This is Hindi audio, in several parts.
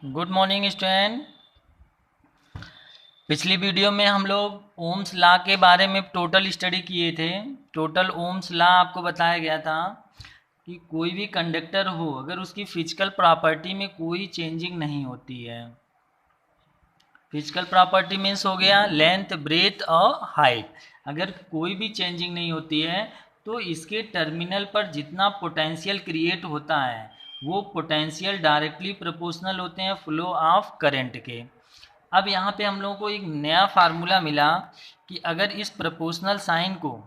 Good morning student. पिछली वीडियो में हम लोग ओम्स लॉ के बारे में टोटल स्टडी किए थे। टोटल ओम्स लॉ आपको बताया गया था कि कोई भी कंडक्टर हो अगर उसकी फिजिकल प्रॉपर्टी में कोई चेंजिंग नहीं होती है। फिजिकल प्रॉपर्टी मीन्स हो गया लेंथ, ब्रेथ और हाइट। अगर कोई भी चेंजिंग नहीं होती है तो इसके टर्मिनल पर जितना पोटेंशियल क्रिएट होता है वो पोटेंशियल डायरेक्टली प्रोपोर्शनल होते हैं फ्लो ऑफ करंट के। अब यहाँ पे हम लोगों को एक नया फार्मूला मिला कि अगर इस प्रोपोर्शनल साइन को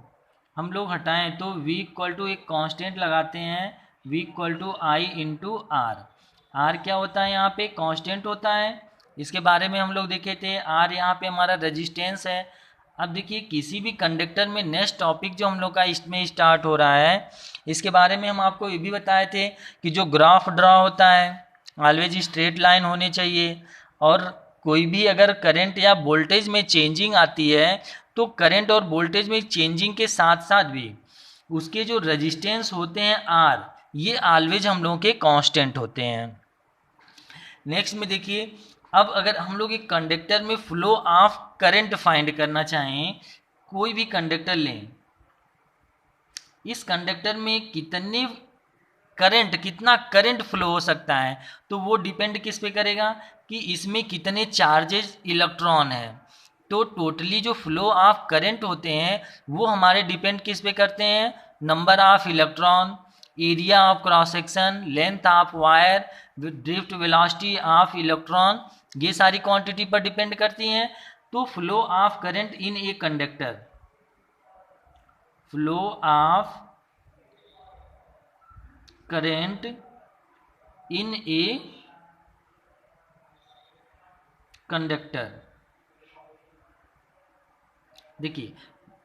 हम लोग हटाएं तो v इक्वल टू एक कांस्टेंट लगाते हैं, v equal to I into R. R क्या होता है? यहाँ पे कांस्टेंट होता है। इसके बारे में हम लोग देखे थे। आर यहाँ पे हमारा रेजिस्टेंस है। अब देखिए किसी भी कंडक्टर में नेक्स्ट टॉपिक जो हम लोग का इसमें स्टार्ट हो रहा है, इसके बारे में हम आपको ये भी बताए थे कि जो ग्राफ ड्रा होता है ऑलवेज स्ट्रेट लाइन होनी चाहिए। और कोई भी अगर करंट या वोल्टेज में चेंजिंग आती है तो करंट और वोल्टेज में चेंजिंग के साथ साथ भी उसके जो रेजिस्टेंस होते हैं आर, ये ऑलवेज हम लोगों के कांस्टेंट होते हैं। नेक्स्ट में देखिए, अब अगर हम लोग एक कंडक्टर में फ्लो ऑफ करंट फाइंड करना चाहें, कोई भी कंडक्टर लें, इस कंडक्टर में कितना करंट फ्लो हो सकता है, तो वो डिपेंड किस पे करेगा कि इसमें कितने चार्जेस इलेक्ट्रॉन है। तो टोटली जो फ्लो ऑफ करंट होते हैं वो हमारे डिपेंड किस पे करते हैं? Number of electron, area of cross section, length of wire, drift velocity of electron, ये सारी क्वांटिटी पर डिपेंड करती हैं। तो flow of current in a conductor, flow of current in a conductor, देखिए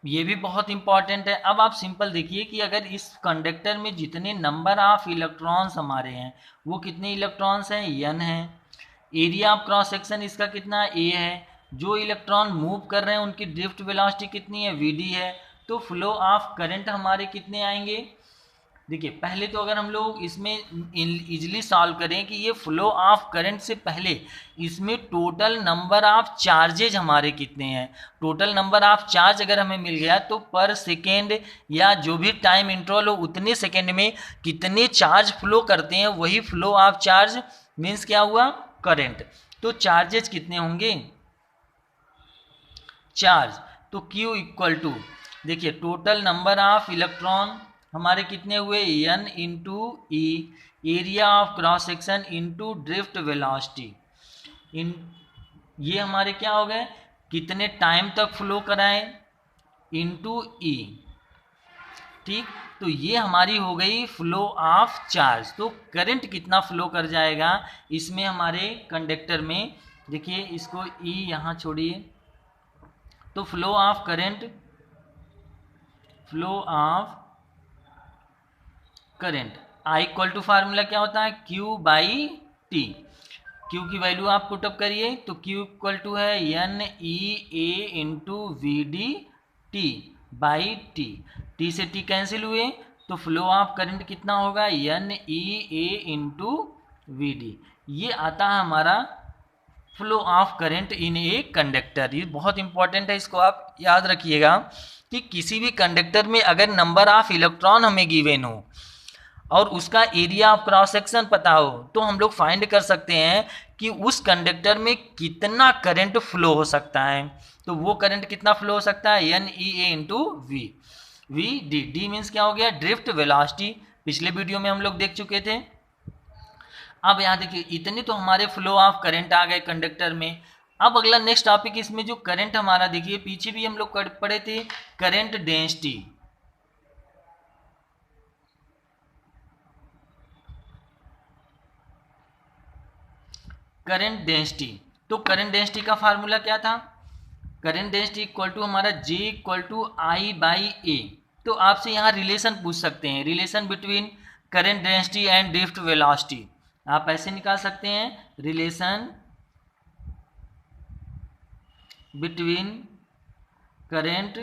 ये भी बहुत इंपॉर्टेंट है। अब आप सिंपल देखिए कि अगर इस कंडक्टर में जितने नंबर ऑफ इलेक्ट्रॉन्स हमारे हैं वो कितने इलेक्ट्रॉन्स हैं? n है। एरिया ऑफ क्रॉस सेक्शन इसका कितना? a है। जो इलेक्ट्रॉन मूव कर रहे हैं उनकी ड्रिफ्ट वेलोसिटी कितनी है? vd है। तो फ्लो ऑफ करंट हमारे कितने आएंगे? देखिए पहले तो अगर हम लोग इसमें इजीली सॉल्व करें कि ये फ्लो ऑफ करंट से पहले इसमें टोटल नंबर ऑफ चार्जेज हमारे कितने हैं। टोटल नंबर ऑफ चार्ज अगर हमें मिल गया तो पर सेकेंड या जो भी टाइम इंटरवल हो उतने सेकेंड में कितने चार्ज फ्लो करते हैं, वही फ्लो ऑफ चार्ज मीन्स क्या हुआ? करंट। तो चार्जेज कितने होंगे? चार्ज। तो Q इक्वल टू, देखिए टोटल नंबर ऑफ इलेक्ट्रॉन हमारे कितने हुए? n into e, area of cross section into drift velocity, इन ये हमारे क्या हो गए? कितने टाइम तक फ्लो कराएं इंटू ई। ठीक, तो ये हमारी हो गई फ्लो ऑफ चार्ज। तो करंट कितना फ्लो कर जाएगा इसमें हमारे कंडक्टर में, देखिए इसको ई यहाँ छोड़िए। तो flow of current, flow of current I equal to formula क्या होता है? Q by T. Q की वैल्यू आप पुटअप करिए तो Q इक्वल टू है N E A into V D T by T. T से टी कैंसिल हुए तो फ्लो ऑफ करंट कितना होगा? N E A into V D. ये आता है हमारा flow of current in a conductor. ये बहुत इंपॉर्टेंट है, इसको आप याद रखिएगा कि किसी भी कंडक्टर में अगर नंबर ऑफ इलेक्ट्रॉन हमें गिवन हो और उसका एरिया ऑफ क्रॉस सेक्शन पता हो तो हम लोग फाइंड कर सकते हैं कि उस कंडक्टर में कितना करंट फ्लो हो सकता है। तो वो करंट कितना फ्लो हो सकता है? N E A into V, V D. D means क्या हो गया? Drift velocity. पिछले वीडियो में हम लोग देख चुके थे। अब यहाँ देखिए इतने तो हमारे फ्लो ऑफ करंट आ गए कंडक्टर में। अब अगला नेक्स्ट टॉपिक, इसमें जो करंट हमारा, देखिए पीछे भी हम लोग पढ़े थे करंट डेंसिटी। करंट डेंसिटी, तो करंट डेंसिटी का फार्मूला क्या था? करंट डेंसिटी इक्वल टू हमारा J equal to I by A. तो आपसे यहाँ रिलेशन पूछ सकते हैं, relation between current density and drift velocity. आप ऐसे निकाल सकते हैं, relation between current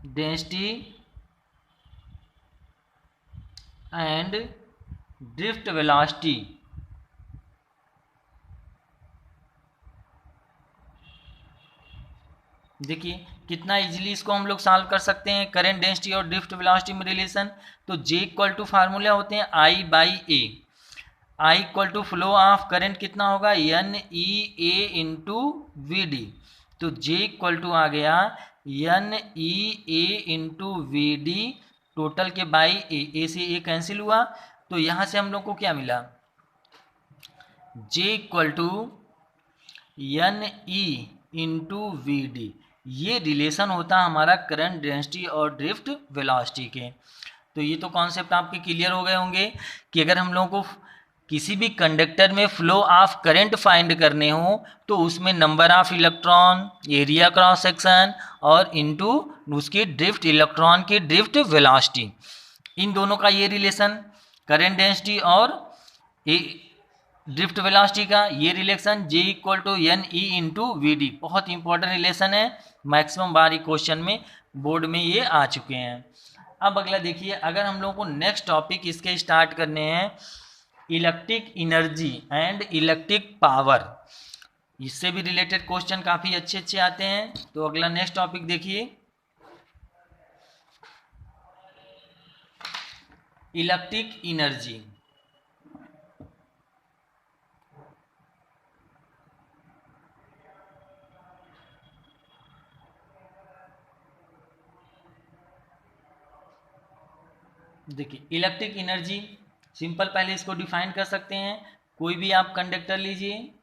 density and drift velocity देखिए कितना इजीली इसको हम लोग सॉल्व कर सकते हैं, करंट डेंसिटी और ड्रिफ्ट वेलोसिटी में रिलेशन। तो J इक्वल टू फार्मूला होते हैं I by A. I equal to flow of current कितना होगा, NEA इंटू VD। तो J इक्वल टू आ गया NEA इंटू VD टोटल के बाई ए से ए कैंसिल हुआ। तो यहाँ से हम लोग को क्या मिला, J equal to NE into VD। ये रिलेशन होता है हमारा करंट डेंसिटी और ड्रिफ्ट वेलोसिटी के। तो ये तो कॉन्सेप्ट आपके क्लियर हो गए होंगे कि अगर हम लोगों को किसी भी कंडक्टर में फ्लो ऑफ करंट फाइंड करने हो तो उसमें number of electron, area cross section और इनटू उसकी ड्रिफ्ट इलेक्ट्रॉन की ड्रिफ्ट वेलोसिटी, इन दोनों का ये रिलेशन करंट डेंसिटी और ड्रिफ्ट वेलोसिटी का ये relation J equal to NE into VD बहुत इंपॉर्टेंट रिलेशन है, मैक्सिमम बार क्वेश्चन में बोर्ड में ये आ चुके हैं। अब अगला देखिए, अगर हम लोगों को नेक्स्ट टॉपिक इसके स्टार्ट करने हैं electric energy and electric power, इससे भी रिलेटेड क्वेश्चन काफ़ी अच्छे अच्छे आते हैं। तो अगला नेक्स्ट टॉपिक देखिए इलेक्ट्रिक एनर्जी। देखिए इलेक्ट्रिक एनर्जी सिंपल, पहले इसको डिफाइन कर सकते हैं। कोई भी आप कंडक्टर लीजिए,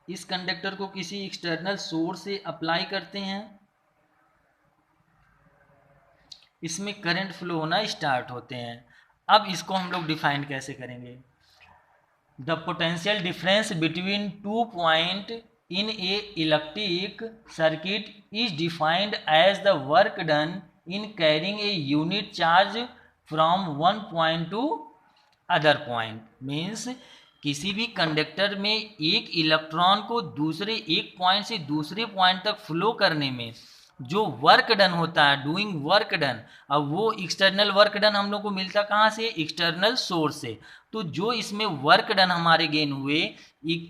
इस कंडक्टर को किसी एक्सटर्नल सोर्स से अप्लाई करते हैं, इसमें करंट फ्लो होना स्टार्ट होते हैं। अब इसको हम लोग डिफाइन कैसे करेंगे, the potential difference between 2 point in a electric circuit is defined as the work done in carrying a unit charge from one point to other point। Means किसी भी कंडक्टर में एक इलेक्ट्रॉन को दूसरे एक पॉइंट से दूसरे पॉइंट तक फ्लो करने में जो वर्क डन होता है, डूइंग वर्क डन, अब वो एक्सटर्नल वर्क डन हम लोग को मिलता कहाँ से, एक्सटर्नल सोर्स से। तो जो इसमें वर्क डन हमारे गेन हुए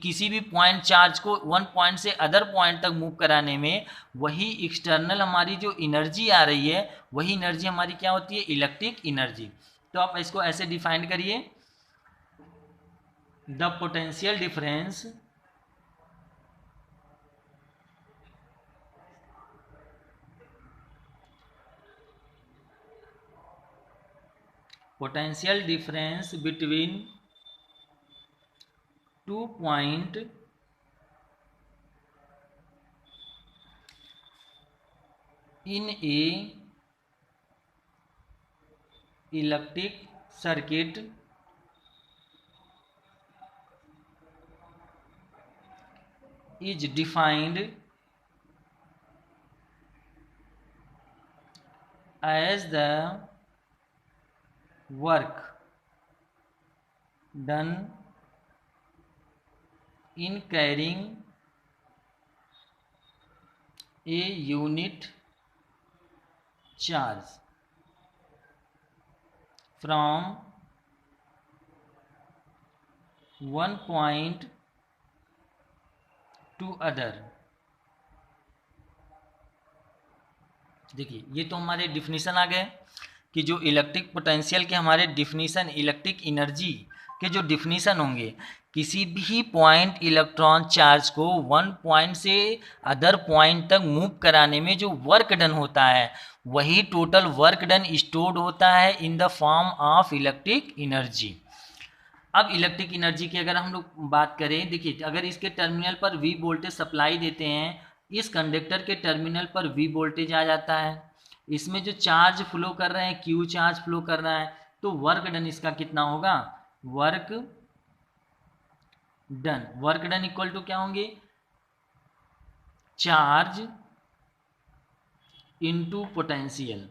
किसी भी पॉइंट चार्ज को वन पॉइंट से अदर पॉइंट तक मूव कराने में, वही एक्सटर्नल हमारी जो एनर्जी आ रही है वही एनर्जी हमारी क्या होती है, इलेक्ट्रिक एनर्जी। तो आप इसको ऐसे डिफाइन करिए, the potential difference between 2 point in a electric circuit is defined as the work done in carrying a unit charge from one point to other। देखिए ये तो हमारे डिफिनीशन आ गए कि जो इलेक्ट्रिक पोटेंशियल के हमारे डिफिनीशन, इलेक्ट्रिक एनर्जी के जो डिफिनीशन होंगे, किसी भी पॉइंट इलेक्ट्रॉन चार्ज को वन पॉइंट से अदर पॉइंट तक मूव कराने में जो वर्क डन होता है वही टोटल वर्क डन स्टोर्ड होता है इन the form of electric energy. अब इलेक्ट्रिक एनर्जी की अगर हम लोग बात करें, देखिए अगर इसके टर्मिनल पर V वोल्टेज सप्लाई देते हैं, इस कंडक्टर के टर्मिनल पर V वोल्टेज आ जाता है, इसमें जो चार्ज फ्लो कर रहे हैं Q चार्ज फ्लो कर रहा है, तो वर्क डन इसका कितना होगा, वर्क डन इक्वल टू क्या होंगे, चार्ज इनटू पोटेंशियल।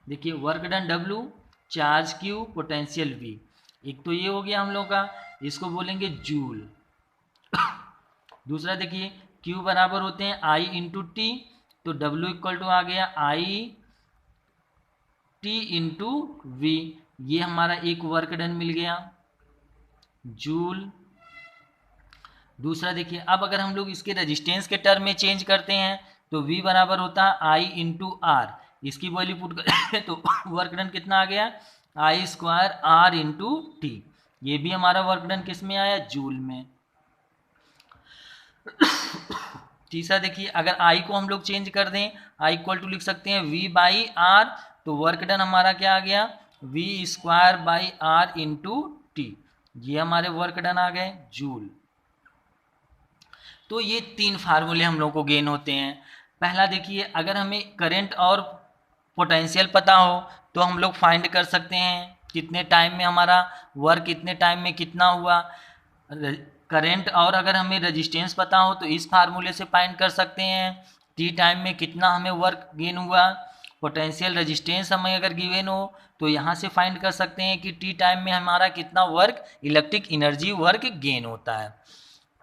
देखिए work done W, charge Q, potential V। एक तो ये हो गया हम लोग का, इसको बोलेंगे जूल। दूसरा देखिए Q बराबर होते हैं I इंटू टी, तो W इक्वल टू आ गया I T इंटू V। ये हमारा एक वर्क डन मिल गया। जूल। दूसरा देखिए, अब अगर हम लोग इसके रेजिस्टेंस के टर्म में चेंज करते हैं तो V बराबर होता है I इंटू आर। इसकी वैल्यू पुट करें तो वर्क डन कितना आ गया, I square R into T. ये भी हमारा वर्क डन किस में आया, जूल में। तीसरा देखिए, अगर I को हम लोग चेंज कर दें, I इक्वल टू लिख सकते हैं V बाई आर, तो वर्क डन हमारा क्या आ गया, V square by R into T. ये हमारे वर्क डन आ गए जूल। तो ये 3 फार्मूले हम लोग को गेन होते हैं। पहला देखिए, अगर हमें करंट और पोटेंशियल पता हो तो हम लोग फाइंड कर सकते हैं कितने टाइम में हमारा वर्क, कितने टाइम में कितना हुआ। करंट और अगर हमें रेजिस्टेंस पता हो तो इस फार्मूले से फाइंड कर सकते हैं टी टाइम में कितना हमें वर्क गेन हुआ। पोटेंशियल रेजिस्टेंस हमें अगर गिवन हो तो यहाँ से फाइंड कर सकते हैं कि टी टाइम में हमारा कितना work, electric energy work gain होता है।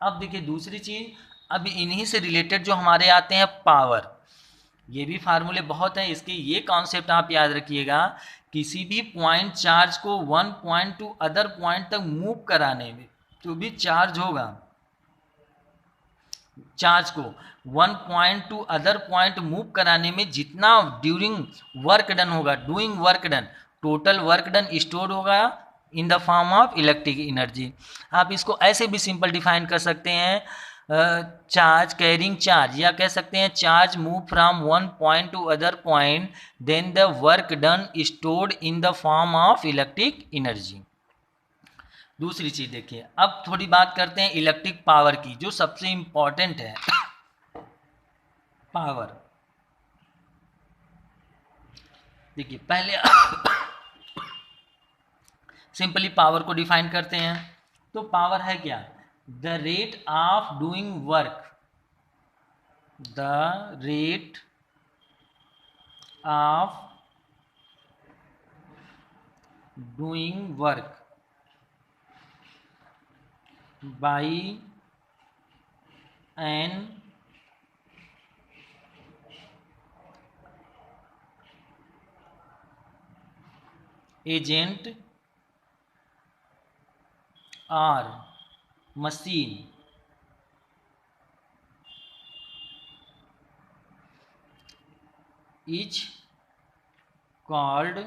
अब देखिए दूसरी चीज, अब इन्हीं से रिलेटेड जो हमारे आते हैं पावर, ये भी फार्मूले बहुत हैं इसके। ये कॉन्सेप्ट आप याद रखिएगा, किसी भी पॉइंट चार्ज को one point to other point तक मूव कराने में जो भी चार्ज होगा, चार्ज को one point to other point move कराने में जितना ड्यूरिंग वर्क डन होगा, doing work done, total work done store होगा in the form of electric energy. आप इसको ऐसे भी सिंपल डिफाइन कर सकते हैं, चार्ज कैरिंग चार्ज, या कह सकते हैं charge move from one point to other point then the work done stored in the form of electric energy. दूसरी चीज देखिए, अब थोड़ी बात करते हैं इलेक्ट्रिक पावर की, जो सबसे इंपॉर्टेंट है। पावर देखिए, पहले सिंपली पावर को डिफाइन करते हैं। तो पावर है क्या, the rate of doing work, the rate of doing work by an agent or machine is called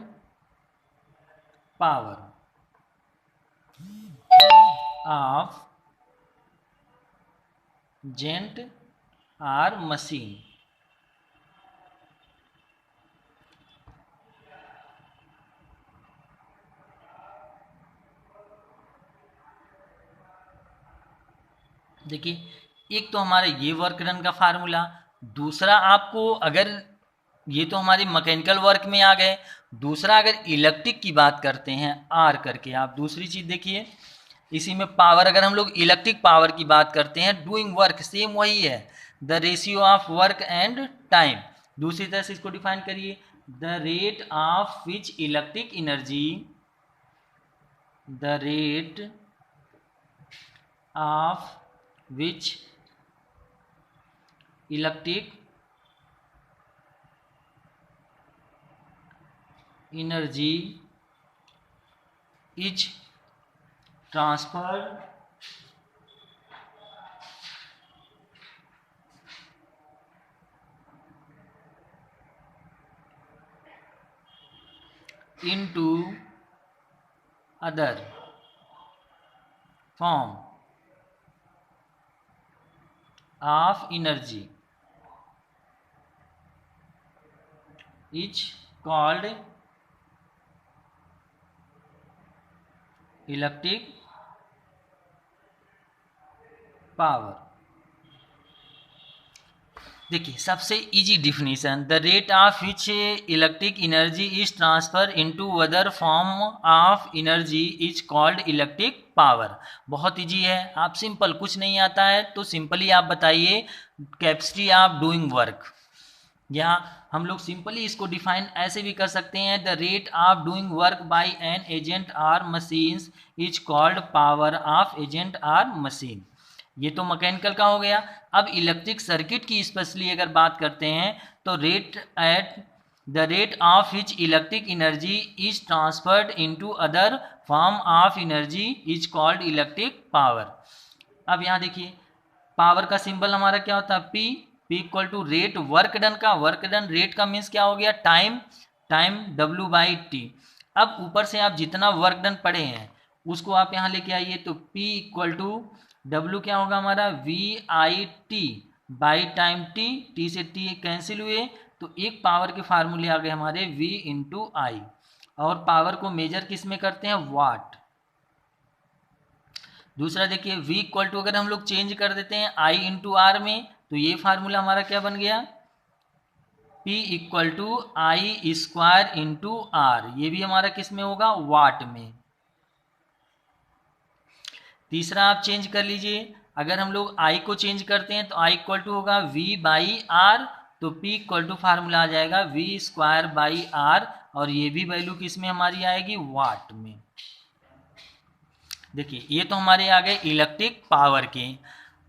power of agent or machine। देखिए, एक तो हमारा ये वर्क डन का फार्मूला, दूसरा आपको अगर ये तो हमारी मैकेनिकल वर्क में आ गए, दूसरा अगर इलेक्ट्रिक की बात करते हैं आर करके, आप दूसरी चीज देखिए इसी में पावर, अगर हम लोग इलेक्ट्रिक पावर की बात करते हैं, डूइंग वर्क सेम वही है, the ratio of work and time. दूसरी तरह से इसको डिफाइन करिए, the rate of which electric energy, the rate of which electric energy is transferred into other form of energy is called electric power. देखिए सबसे easy definition, the rate of which electric energy is transfer into other form of energy is called electric power. बहुत इजी है, आप सिंपल, कुछ नहीं आता है तो सिंपली आप बताइए कैपेसिटी ऑफ डूइंग वर्क, या हम लोग सिंपली इसको डिफाइन ऐसे भी कर सकते हैं, the rate of doing work by an agent or machines is called power of agent or machine. ये तो मैकेनिकल का हो गया। अब इलेक्ट्रिक सर्किट की स्पेशली अगर बात करते हैं तो rate at the rate of which electric energy is transferred into other form of energy is called electric power. अब यहाँ देखिए पावर का सिंबल हमारा क्या होता है P equal to rate work done का, वर्क डन रेट का मीन्स क्या हो गया टाइम, टाइम W/T। अब ऊपर से आप जितना वर्क डन पढ़े हैं उसको आप यहाँ लेके आइए, तो P इक्वल टू W क्या होगा हमारा VIT बाई टाइम T से T कैंसिल हुए, तो एक पावर के फार्मूले आ गए हमारे V इंटू आई, और पावर को मेजर किस में करते हैं वाट। दूसरा देखिए V इक्वल टू अगर हम लोग चेंज कर देते हैं I इंटू आर में, तो ये फार्मूला हमारा क्या बन गया P equal to I square into R, ये भी हमारा किस में होगा वाट में। तीसरा आप चेंज कर लीजिए, अगर हम लोग I को चेंज करते हैं तो I इक्वल टू होगा V/R, तो P इक्वल टू फार्मूला आ जाएगा V²/R, और ये भी वैल्यू किस में हमारी आएगी वाट में। देखिए ये तो हमारे आ गए इलेक्ट्रिक पावर के।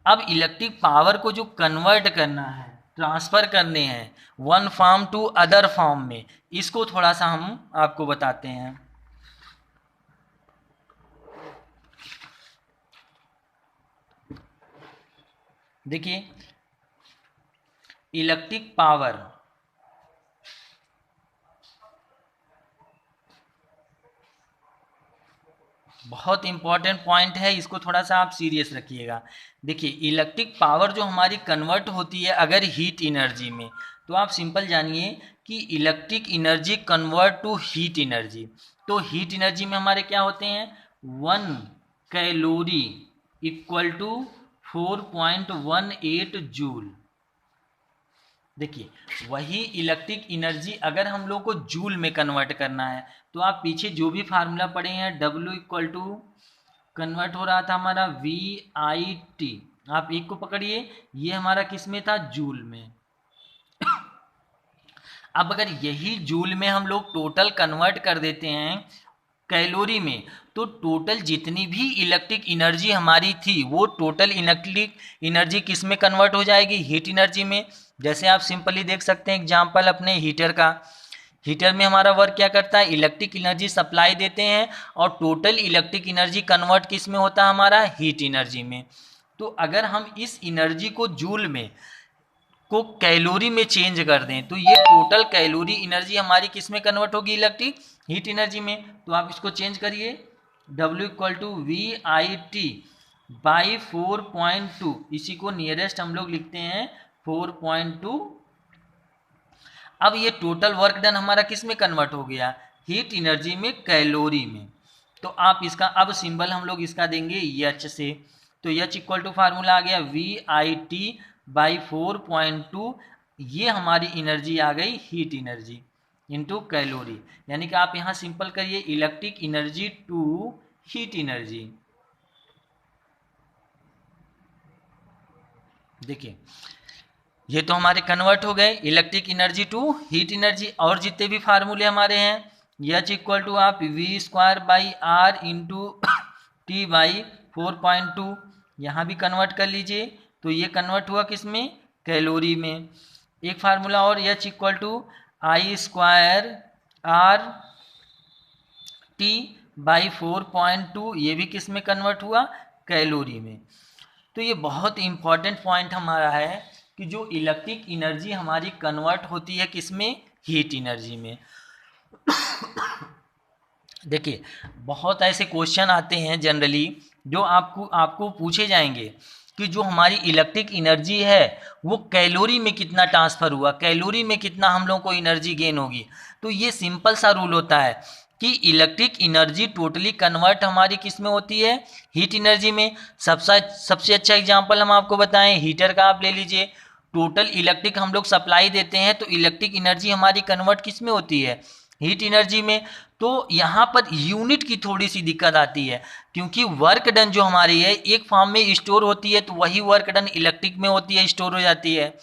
अब इलेक्ट्रिक पावर को जो कन्वर्ट करना है, ट्रांसफर करने हैं one form to other form में, इसको थोड़ा सा हम आपको बताते हैं। देखिए इलेक्ट्रिक पावर बहुत इंपॉर्टेंट पॉइंट है, इसको थोड़ा सा आप सीरियस रखिएगा। देखिए इलेक्ट्रिक पावर जो हमारी कन्वर्ट होती है अगर हीट एनर्जी में, तो आप सिंपल जानिए कि electric energy convert to heat energy. तो हीट एनर्जी में हमारे क्या होते हैं 1 कैलोरी इक्वल टू 4.18 जूल। देखिए वही इलेक्ट्रिक एनर्जी अगर हम लोग को जूल में कन्वर्ट करना है, तो आप पीछे जो भी फार्मूला पढ़े हैं W इक्वल टू कन्वर्ट हो रहा था हमारा VIT, आप एक को पकड़िए, ये हमारा किस में था जूल में। अब अगर यही जूल में हम लोग टोटल कन्वर्ट कर देते हैं कैलोरी में, तो टोटल जितनी भी इलेक्ट्रिक एनर्जी हमारी थी वो टोटल इलेक्ट्रिक एनर्जी किस में कन्वर्ट हो जाएगी हीट एनर्जी में। जैसे आप सिंपली देख सकते हैं एग्जांपल अपने हीटर का, हीटर में हमारा वर्क क्या करता है इलेक्ट्रिक एनर्जी सप्लाई देते हैं, और टोटल इलेक्ट्रिक एनर्जी कन्वर्ट किस में होता है हमारा हीट एनर्जी में। तो अगर हम इस एनर्जी को जूल में को कैलोरी में चेंज कर दें, तो ये टोटल कैलोरी एनर्जी हमारी किस में कन्वर्ट होगी इलेक्ट्रिक हीट एनर्जी में। तो आप इसको चेंज करिए, W equal to VIT by 4.2, इसी को नियरेस्ट हम लोग लिखते हैं 4.2। अब ये टोटल वर्क डन हमारा किस में कन्वर्ट हो गया हीट एनर्जी में कैलोरी में। तो आप इसका अब सिंबल हम लोग इसका देंगे H से, तो H इक्वल टू फार्मूला आ गया VIT बाई 4.2, ये हमारी एनर्जी आ गई हीट एनर्जी इनटू कैलोरी। यानी कि आप यहाँ सिंपल करिए electric energy to heat energy. देखिए ये तो हमारे कन्वर्ट हो गए electric energy to heat energy, और जितने भी फार्मूले हमारे हैं H इक्वल टू आप V²/R इंटू T बाई 4.2, यहाँ भी कन्वर्ट कर लीजिए, तो ये कन्वर्ट हुआ किस में कैलोरी में। एक फार्मूला और H equal to I² RT by 4.2, ये भी किस में कन्वर्ट हुआ कैलोरी में। तो ये बहुत इंपॉर्टेंट पॉइंट हमारा है कि जो इलेक्ट्रिक एनर्जी हमारी कन्वर्ट होती है किस में हीट एनर्जी में। देखिए बहुत ऐसे क्वेश्चन आते हैं जनरली जो आपको पूछे जाएंगे कि जो हमारी इलेक्ट्रिक एनर्जी है वो कैलोरी में कितना ट्रांसफ़र हुआ, कैलोरी में कितना हम लोगों को एनर्जी गेन होगी। तो ये सिंपल सा रूल होता है कि इलेक्ट्रिक एनर्जी टोटली कन्वर्ट हमारी किस में होती है हीट एनर्जी में। सबसे अच्छा एग्जांपल हम आपको बताएं हीटर का, आप ले लीजिए, टोटल इलेक्ट्रिक हम लोग सप्लाई देते हैं तो इलेक्ट्रिक एनर्जी हमारी कन्वर्ट किस में होती है हीट एनर्जी में। तो यहाँ पर यूनिट की थोड़ी सी दिक्कत आती है, क्योंकि वर्क डन जो हमारी है एक फॉर्म में स्टोर होती है, तो वही वर्क डन इलेक्ट्रिक में होती है स्टोर हो जाती है,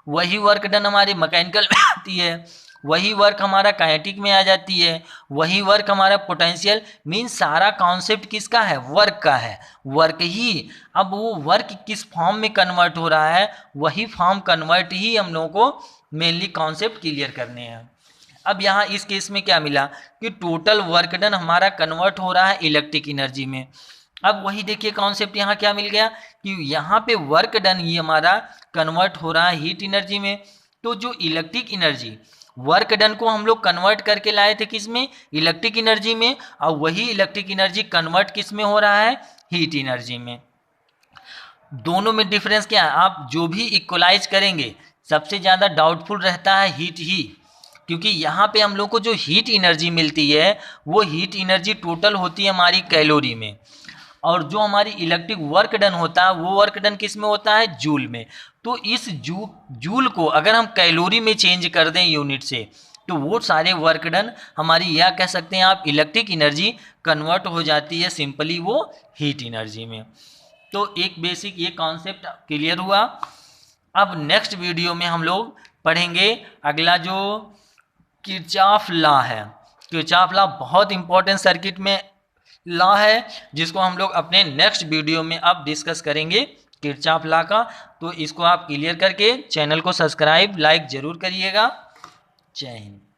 वही वर्क डन हमारी मैकेनिकल में आती है, वही वर्क हमारा काइनेटिक में आ जाती है, वही वर्क हमारा पोटेंशियल। मीन्स सारा कॉन्सेप्ट किसका है वर्क का है, वर्क ही। अब वो वर्क किस फॉर्म में कन्वर्ट हो रहा है वही फॉर्म कन्वर्ट ही हम लोगों को मेनली कॉन्सेप्ट क्लियर करने हैं। अब यहाँ इस केस में क्या मिला कि टोटल वर्क डन हमारा कन्वर्ट हो रहा है इलेक्ट्रिक एनर्जी में। अब वही देखिए कॉन्सेप्ट यहाँ क्या मिल गया कि यहाँ पे वर्क डन ही हमारा कन्वर्ट हो रहा है हीट एनर्जी में। तो जो इलेक्ट्रिक एनर्जी वर्क डन को हम लोग कन्वर्ट करके लाए थे किस में, इलेक्ट्रिक एनर्जी में, और वही इलेक्ट्रिक एनर्जी कन्वर्ट किस में हो रहा है, हीट एनर्जी में। दोनों में डिफरेंस क्या है, आप जो भी इक्वलाइज करेंगे सबसे ज़्यादा डाउटफुल रहता है हीट ही, क्योंकि यहाँ पे हम लोग को जो हीट एनर्जी मिलती है वो हीट एनर्जी टोटल होती है हमारी कैलोरी में, और जो हमारी इलेक्ट्रिक वर्क डन होता है वो वर्क डन किस में होता है, जूल में। तो इस जूल को अगर हम कैलोरी में चेंज कर दें यूनिट से, तो वो सारे वर्क डन हमारी यह कह सकते हैं आप इलेक्ट्रिक एनर्जी कन्वर्ट हो जाती है सिंपली वो हीट एनर्जी में। तो एक बेसिक ये कॉन्सेप्ट क्लियर हुआ। अब नेक्स्ट वीडियो में हम लोग पढ़ेंगे अगला जो किरचॉफ लॉ है। किरचॉफ लॉ बहुत इंपॉर्टेंट सर्किट में लॉ है, जिसको हम लोग अपने नेक्स्ट वीडियो में अब डिस्कस करेंगे किरचॉफ लॉ का। तो इसको आप क्लियर करके चैनल को सब्सक्राइब लाइक जरूर करिएगा। जय हिंद।